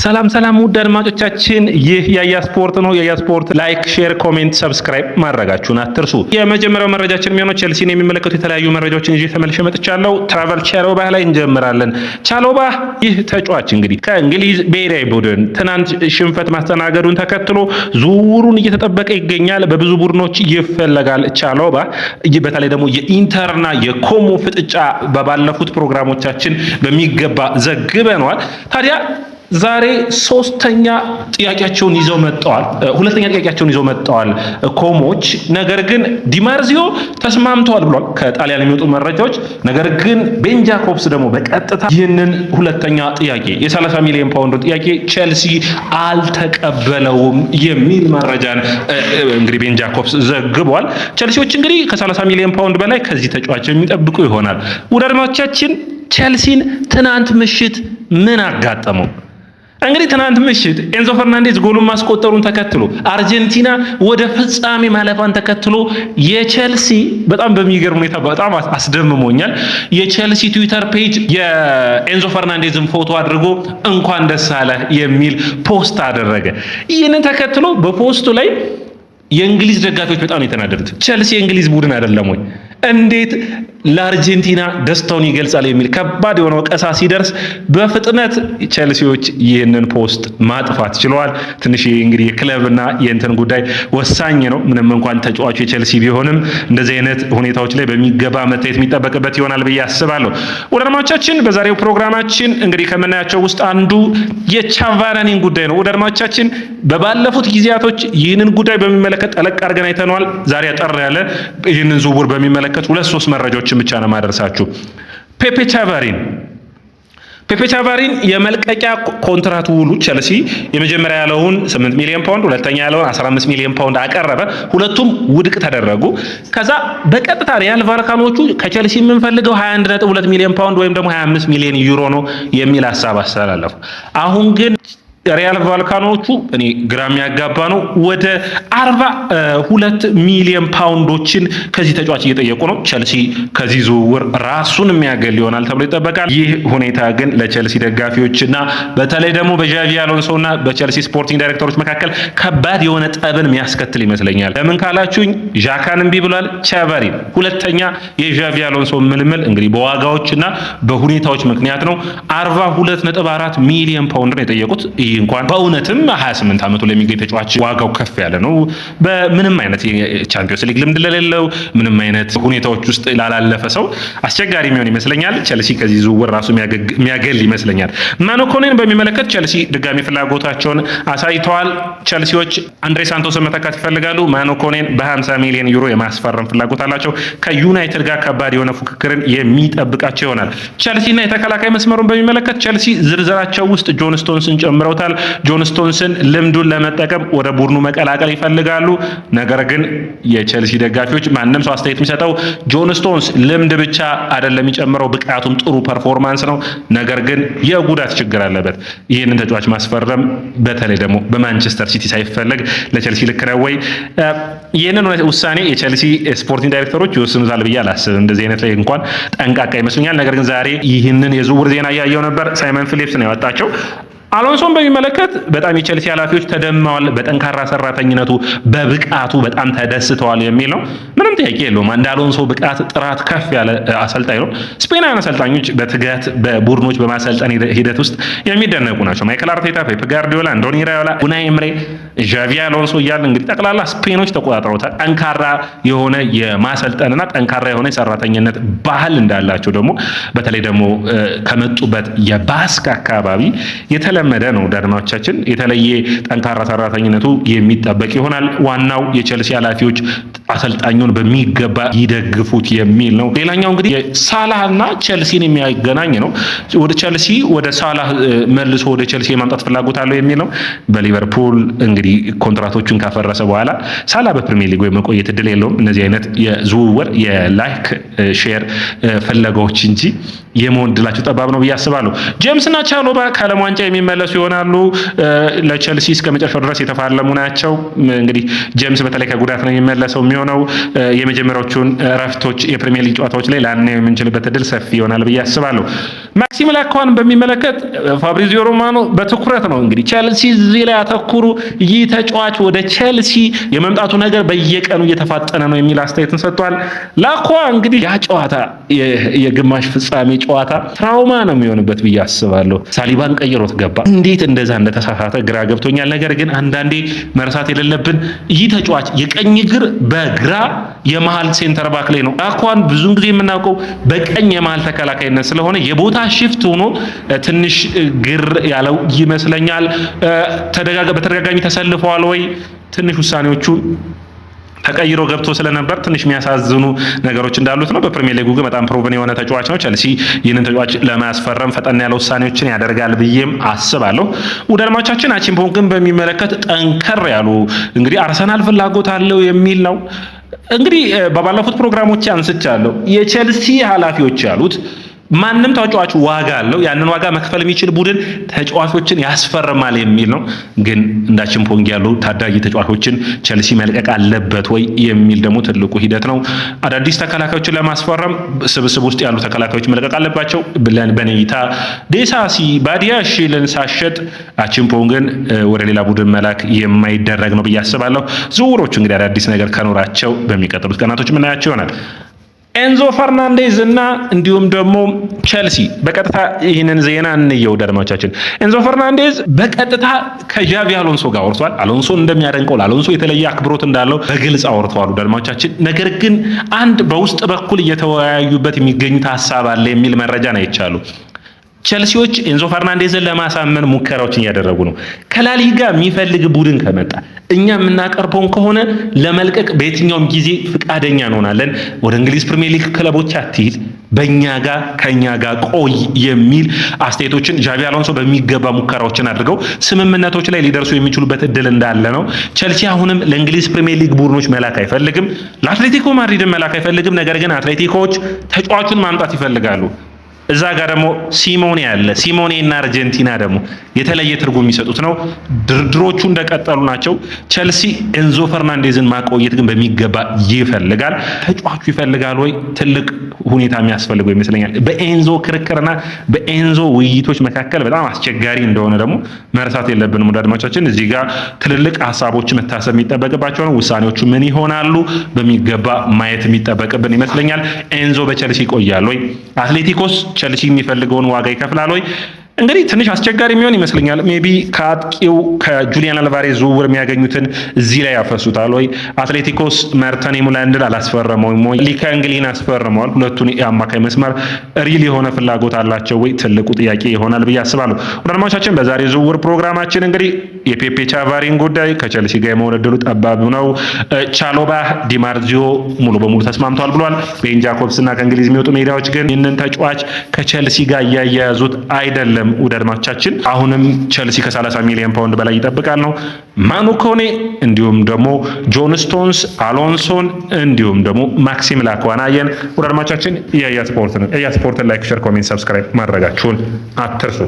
ሰላም ውድ አድማጮቻችን፣ ይህ ያያ ስፖርት ነው። ያያ ስፖርት ላይክ፣ ሼር፣ ኮሜንት፣ ሰብስክራይብ ማድረጋችሁን አትርሱ። የመጀመሪያው መረጃችን የሚሆነው ቼልሲን የሚመለከቱ የተለያዩ መረጃዎችን ይዤ ተመልሼ መጥቻለሁ። ትራቨል ቻሎባ ላይ እንጀምራለን። ቻሎባ ይህ ተጫዋች እንግዲህ ከእንግሊዝ ብሔራዊ ቡድን ትናንት ሽንፈት ማስተናገዱን ተከትሎ ዝውውሩን እየተጠበቀ ይገኛል። በብዙ ቡድኖች ይፈለጋል። ቻሎባ በተለይ ደግሞ የኢንተርና የኮሞ ፍጥጫ በባለፉት ፕሮግራሞቻችን በሚገባ ዘግበነዋል። ታዲያ ዛሬ ሁለተኛ ጥያቄያቸውን ይዘው መጥተዋል ኮሞች። ነገር ግን ዲማርዚዮ ተስማምተዋል ብሏል ከጣሊያን የሚወጡ መረጃዎች። ነገር ግን ቤን ጃኮብስ ደግሞ በቀጥታ ይህንን ሁለተኛ ጥያቄ የ30 ሚሊዮን ፓውንድ ጥያቄ ቼልሲ አልተቀበለውም የሚል መረጃን እንግዲህ ቤን ጃኮብስ ዘግቧል። ቼልሲዎች እንግዲህ ከ30 ሚሊዮን ፓውንድ በላይ ከዚህ ተጫዋች የሚጠብቁ ይሆናል። ውድ አድማጮቻችን፣ ቼልሲን ትናንት ምሽት ምን አጋጠመው? እንግዲህ ትናንት ምሽት ኤንዞ ፈርናንዴዝ ጎሉን ማስቆጠሩን ተከትሎ አርጀንቲና ወደ ፍጻሜ ማለፏን ተከትሎ የቼልሲ በጣም በሚገርም ሁኔታ በጣም አስደምሞኛል። የቼልሲ ትዊተር ፔጅ የኤንዞ ፈርናንዴዝን ፎቶ አድርጎ እንኳን ደስ አለህ የሚል ፖስት አደረገ። ይህንን ተከትሎ በፖስቱ ላይ የእንግሊዝ ደጋፊዎች በጣም የተናደዱት ቼልሲ የእንግሊዝ ቡድን አይደለም ወይ? እንዴት ለአርጀንቲና ደስታውን ይገልጻል የሚል ከባድ የሆነ ወቀሳ ሲደርስ በፍጥነት ቼልሲዎች ይህንን ፖስት ማጥፋት ችለዋል። ትንሽ እንግዲህ የክለብና የእንትን ጉዳይ ወሳኝ ነው። ምንም እንኳን ተጫዋቹ የቼልሲ ቢሆንም እንደዚህ አይነት ሁኔታዎች ላይ በሚገባ መታየት የሚጠበቅበት ይሆናል ብዬ አስባለሁ። ወደ አድማጮቻችን፣ በዛሬው ፕሮግራማችን እንግዲህ ከምናያቸው ውስጥ አንዱ የቻቫራኒን ጉዳይ ነው። ወደ አድማጮቻችን፣ በባለፉት ጊዜያቶች ይህንን ጉዳይ በሚመለከት ጠለቅ አድርገን አይተነዋል። ዛሬ አጠር ያለ ይህንን ዝውውር በሚመለከት 2-3 መረጃዎችን ብቻ ነው ማድረሳችሁ። ፔፔ ቻቫሪን የመልቀቂያ ኮንትራት ውሉ ቼልሲ የመጀመሪያ ያለውን 8 ሚሊዮን ፓውንድ፣ ሁለተኛ ያለውን 15 ሚሊዮን ፓውንድ አቀረበ። ሁለቱም ውድቅ ተደረጉ። ከዛ በቀጥታ ሪያል ቫልካኖቹ ከቼልሲ የምንፈልገው 21.2 ሚሊዮን ፓውንድ ወይም ደግሞ 25 ሚሊዮን ዩሮ ነው የሚል ሐሳብ አስተላለፉ። አሁን ግን ሪያል ቫልካኖቹ እኔ ግራም ያጋባ ነው ወደ 42 ሚሊዮን ፓውንዶችን ከዚህ ተጫዋች እየጠየቁ ነው። ቼልሲ ከዚህ ዝውውር ራሱን የሚያገል ይሆናል ተብሎ ይጠበቃል። ይህ ሁኔታ ግን ለቼልሲ ደጋፊዎችና በተለይ ደግሞ በዣቪ አሎንሶና በቼልሲ ስፖርቲንግ ዳይሬክተሮች መካከል ከባድ የሆነ ጠብን የሚያስከትል ይመስለኛል። ለምን ካላችሁኝ ዣካን እምቢ ብሏል። ቻቫሪን ሁለተኛ የዣቪ አሎንሶ ምልምል እንግዲህ በዋጋዎችና በሁኔታዎች ምክንያት ነው 42.4 ሚሊዮን ፓውንድ ነው የጠየቁት። ይህ እንኳን በእውነትም 28 ዓመቱ ለሚገኝ ተጫዋች ዋጋው ከፍ ያለ ነው። በምንም አይነት የቻምፒዮንስ ሊግ ልምድ ለሌለው ምንም አይነት ሁኔታዎች ውስጥ ላላለፈ ሰው አስቸጋሪ የሚሆን ይመስለኛል። ቼልሲ ከዚህ ዝውውር ራሱ የሚያገል ይመስለኛል። ማኖ ኮኔን በሚመለከት ቼልሲ ድጋሚ ፍላጎታቸውን አሳይተዋል። ቼልሲዎች አንድሬ ሳንቶስን መተካት ይፈልጋሉ። ማኖ ኮኔን በ50 ሚሊዮን ዩሮ የማስፈረም ፍላጎት አላቸው። ከዩናይትድ ጋር ከባድ የሆነ ፉክክርን የሚጠብቃቸው ይሆናል። ቼልሲና የተከላካይ መስመሩን በሚመለከት ቼልሲ ዝርዝራቸው ውስጥ ጆን ስቶንስን ጨምረውታል። ጆን ስቶንስን ልምዱን ለመጠቀም ወደ ቡድኑ መቀላቀል ይፈልጋሉ። ነገር ግን የቼልሲ ደጋፊዎች ማንም ሰው አስተያየት የሚሰጠው ጆን ስቶንስ ልምድ ብቻ አይደለም የሚጨምረው፣ ብቃቱም ጥሩ ፐርፎርማንስ ነው። ነገር ግን የጉዳት ችግር አለበት። ይህንን ተጫዋች ማስፈረም በተለይ ደግሞ በማንቸስተር ሲቲ ሳይፈለግ ለቼልሲ ልክ ነው ወይ? ይህንን ውሳኔ የቼልሲ ስፖርቲንግ ዳይሬክተሮች ይወስኑታል ብዬ አላስብም። እንደዚህ አይነት ላይ እንኳን ጠንቃቃ ይመስሉኛል። ነገር ግን ዛሬ ይህንን የዝውውር ዜና እያየው ነበር። ሳይመን ፊሊፕስ ነው ያወጣቸው። አሎንሶን በሚመለከት በጣም የቼልሲ ኃላፊዎች ተደምመዋል። በጠንካራ ሰራተኝነቱ በብቃቱ በጣም ተደስተዋል የሚል ነው። ምንም ጥያቄ የለውም። እንደ አሎንሶ ብቃት ጥራት ከፍ ያለ አሰልጣኝ ነው። ስፔናውያን አሰልጣኞች በትጋት በቡድኖች በማሰልጠን ሂደት ውስጥ የሚደነቁ ናቸው። ማይክል አርቴታ፣ ፔፕ ጋርዲዮላ፣ አንዶኒ ራዮላ፣ ኡናይ ኤምሬ፣ ዣቪ አሎንሶ እያልን እንግዲህ ጠቅላላ ስፔኖች ተቆጣጥረውታል። ጠንካራ የሆነ የማሰልጠንና ጠንካራ የሆነ የሰራተኝነት ባህል እንዳላቸው ደግሞ በተለይ ደግሞ ከመጡበት የባስክ አካባቢ የተለመደ ነው። ዳድማዎቻችን የተለየ ጠንካራ ሰራተኝነቱ የሚጠበቅ ይሆናል። ዋናው የቼልሲ ኃላፊዎች አሰልጣኙን በሚገባ ይደግፉት የሚል ነው። ሌላኛው እንግዲህ ሳላህና ቼልሲን የሚያገናኝ ነው። ወደ ሳላህ መልሶ ወደ ቼልሲ የማምጣት ፍላጎት አለው የሚል ነው። በሊቨርፑል እንግዲህ ኮንትራቶቹን ካፈረሰ በኋላ ሳላህ በፕሪሚየር ሊግ መቆየት እድል የለውም። እነዚህ አይነት የዝውውር የላይክ ሼር ፍለጋዎች እንጂ የመሆን እድላቸው ጠባብ ነው ብዬ አስባለሁ። ጄምስና ቻሎባ ከዓለም ዋንጫ የሚመለሱ ይሆናሉ። ለቸልሲ እስከ መጨረሻው ድረስ የተፋለሙ ናቸው። እንግዲህ ጄምስ በተለይ ከጉዳት ነው የሚመለሰው የሚሆነው። የመጀመሪያዎቹን እረፍቶች የፕሪሚየር ሊግ ጨዋታዎች ላይ ላናየው የምንችልበት እድል ሰፊ ይሆናል ብዬ አስባለሁ። ማክሲም ላኳን በሚመለከት ፋብሪዚዮ ሮማኖ በትኩረት ነው እንግዲህ ቸልሲ እዚህ ላይ አተኩሩ፣ ይህ ተጫዋች ወደ ቸልሲ የመምጣቱ ነገር በየቀኑ እየተፋጠነ ነው የሚል አስተያየትን ሰጥቷል። ላኳ እንግዲህ ያ ጨዋታ የግማሽ ፍጻሜ ጨዋታ ትራውማ ነው የሚሆንበት ብዬ አስባለሁ። ሳሊባን ቀይሮት ገባ። እንዴት እንደዛ እንደተሳሳተ ግራ ገብቶኛል። ነገር ግን አንዳንዴ መርሳት የሌለብን ይህ ተጫዋች የቀኝ እግር በግራ የመሃል ሴንተር ባክ ላይ ነው። ላኳን ብዙን ጊዜ የምናውቀው በቀኝ የመሃል ተከላካይነት ስለሆነ የቦታ ሽፍት ሆኖ ትንሽ ግር ያለው ይመስለኛል። በተደጋጋሚ ተሰልፈዋል ወይ ትንሽ ውሳኔዎቹ ተቀይሮ ገብቶ ስለነበር ትንሽ የሚያሳዝኑ ነገሮች እንዳሉት ነው። በፕሪሚየር ሊጉ ግን በጣም ፕሮቨን የሆነ ተጫዋች ነው። ቸልሲ ይህንን ተጫዋች ለማስፈረም ፈጠን ያለ ውሳኔዎችን ያደርጋል ብዬም አስባለሁ። ውድ አድማጮቻችን አቺምፖንግን በሚመለከት ጠንከር ያሉ እንግዲህ አርሰናል ፍላጎት አለው የሚል ነው። እንግዲህ በባለፉት ፕሮግራሞች አንስቻለሁ። የቸልሲ ኃላፊዎች ያሉት ማንም ተጫዋች ዋጋ አለው፣ ያንን ዋጋ መክፈል የሚችል ቡድን ተጫዋቾችን ያስፈርማል የሚል ነው። ግን እንደ አቺምፖንግ ያሉ ታዳጊ ተጫዋቾችን ቸልሲ መልቀቅ አለበት ወይ የሚል ደግሞ ትልቁ ሂደት ነው። አዳዲስ ተከላካዮችን ለማስፈረም ስብስብ ውስጥ ያሉ ተከላካዮች መልቀቅ አለባቸው ብለን በኔታ ዴሳሲ ባዲያሺልን ሳሸጥ አቺምፖንግን ወደ ሌላ ቡድን መላክ የማይደረግ ነው ብዬ አስባለሁ። ዝውውሮቹ እንግዲህ አዳዲስ ነገር ከኖራቸው በሚቀጥሉት ቀናቶች ምናያቸው ይሆናል። ኤንዞ ፈርናንዴዝ እና እንዲሁም ደግሞ ቸልሲ በቀጥታ ይህንን ዜና እንየው አድማጮቻችን። ኤንዞ ፈርናንዴዝ በቀጥታ ከዣቪ አሎንሶ ጋር አውርቷል። አሎንሶን እንደሚያደንቀው ለአሎንሶ የተለየ አክብሮት እንዳለው በግልጽ አውርተዋል አድማጮቻችን። ነገር ግን አንድ በውስጥ በኩል እየተወያዩበት የሚገኙት ሀሳብ አለ የሚል መረጃ ነው ይቻሉ። ቸልሲዎች ኤንዞ ፈርናንዴዝን ለማሳመን ሙከራዎችን እያደረጉ ነው። ከላሊጋ የሚፈልግ ቡድን ከመጣ እኛ የምናቀርበውን ከሆነ ለመልቀቅ በየትኛውም ጊዜ ፍቃደኛ እንሆናለን። ወደ እንግሊዝ ፕሪሚየር ሊግ ክለቦች አትሂድ፣ ከኛ ጋር ቆይ የሚል አስተያየቶችን ዣቪ አሎንሶ በሚገባ ሙከራዎችን አድርገው ስምምነቶች ላይ ሊደርሱ የሚችሉበት እድል እንዳለ ነው። ቸልሲ አሁንም ለእንግሊዝ ፕሪሚየር ሊግ ቡድኖች መላክ አይፈልግም፣ ለአትሌቲኮ ማድሪድን መላክ አይፈልግም። ነገር ግን አትሌቲኮዎች ተጫዋቹን ማምጣት ይፈልጋሉ። እዛ ጋር ደግሞ ሲሞኔ አለ። ሲሞኔ እና አርጀንቲና ደግሞ የተለየ ትርጉም የሚሰጡት ነው። ድርድሮቹ እንደቀጠሉ ናቸው። ቸልሲ ኤንዞ ፈርናንዴዝን ማቆየት ግን በሚገባ ይፈልጋል። ተጫዋቹ ይፈልጋል ወይ? ትልቅ ሁኔታ የሚያስፈልገው ይመስለኛል። በኤንዞ ክርክርና በኤንዞ ውይይቶች መካከል በጣም አስቸጋሪ እንደሆነ ደግሞ መርሳት የለብንም። ወደ አድማጮቻችን እዚህ ጋር ትልልቅ ሀሳቦች መታሰብ የሚጠበቅባቸው ነው። ውሳኔዎቹ ምን ይሆናሉ በሚገባ ማየት የሚጠበቅብን ይመስለኛል። ኤንዞ በቸልሲ ይቆያል ወይ? አትሌቲኮስ ቸልሲ የሚፈልገውን ዋጋ ይከፍላል ወይ? እንግዲህ ትንሽ አስቸጋሪ የሚሆን ይመስለኛል። ሜቢ ከአጥቂው ከጁሊያን አልቫሬዝ ዝውውር የሚያገኙትን እዚህ ላይ ያፈሱታል ወይ? አትሌቲኮስ መርተን ሙላንድን አላስፈረመውም ወይ? ሊካንግሊን አስፈርመዋል። ሁለቱን የአማካይ መስመር ሪል የሆነ ፍላጎት አላቸው ወይ? ትልቁ ጥያቄ ይሆናል ብዬ አስባለሁ። ወዳጆቻችን በዛሬ ዝውውር ፕሮግራማችን እንግዲህ የፔፔ ቻቫሪን ጉዳይ ከቸልሲ ጋር የመሆን ዕድሉ ጠባብ ነው። ቻሎባ ዲማርዚዮ ሙሉ በሙሉ ተስማምቷል ብሏል። ቤን ጃኮብስ እና ከእንግሊዝ የሚወጡ ሜዲያዎች ግን ይህንን ተጫዋች ከቸልሲ ጋር እያያያዙት አይደለም። ውድ አድማጮቻችን አሁንም ቸልሲ ከ30 ሚሊዮን ፓውንድ በላይ ይጠብቃል ነው። ማኑ ኮኔ እንዲሁም ደግሞ ጆን ስቶንስ፣ አሎንሶን እንዲሁም ደግሞ ማክሲም ላኳናየን። ውድ አድማጮቻችን የያ ስፖርትን ላይክ፣ ሼር፣ ኮሜንት፣ ሰብስክራይብ ማድረጋችሁን አትርሱ።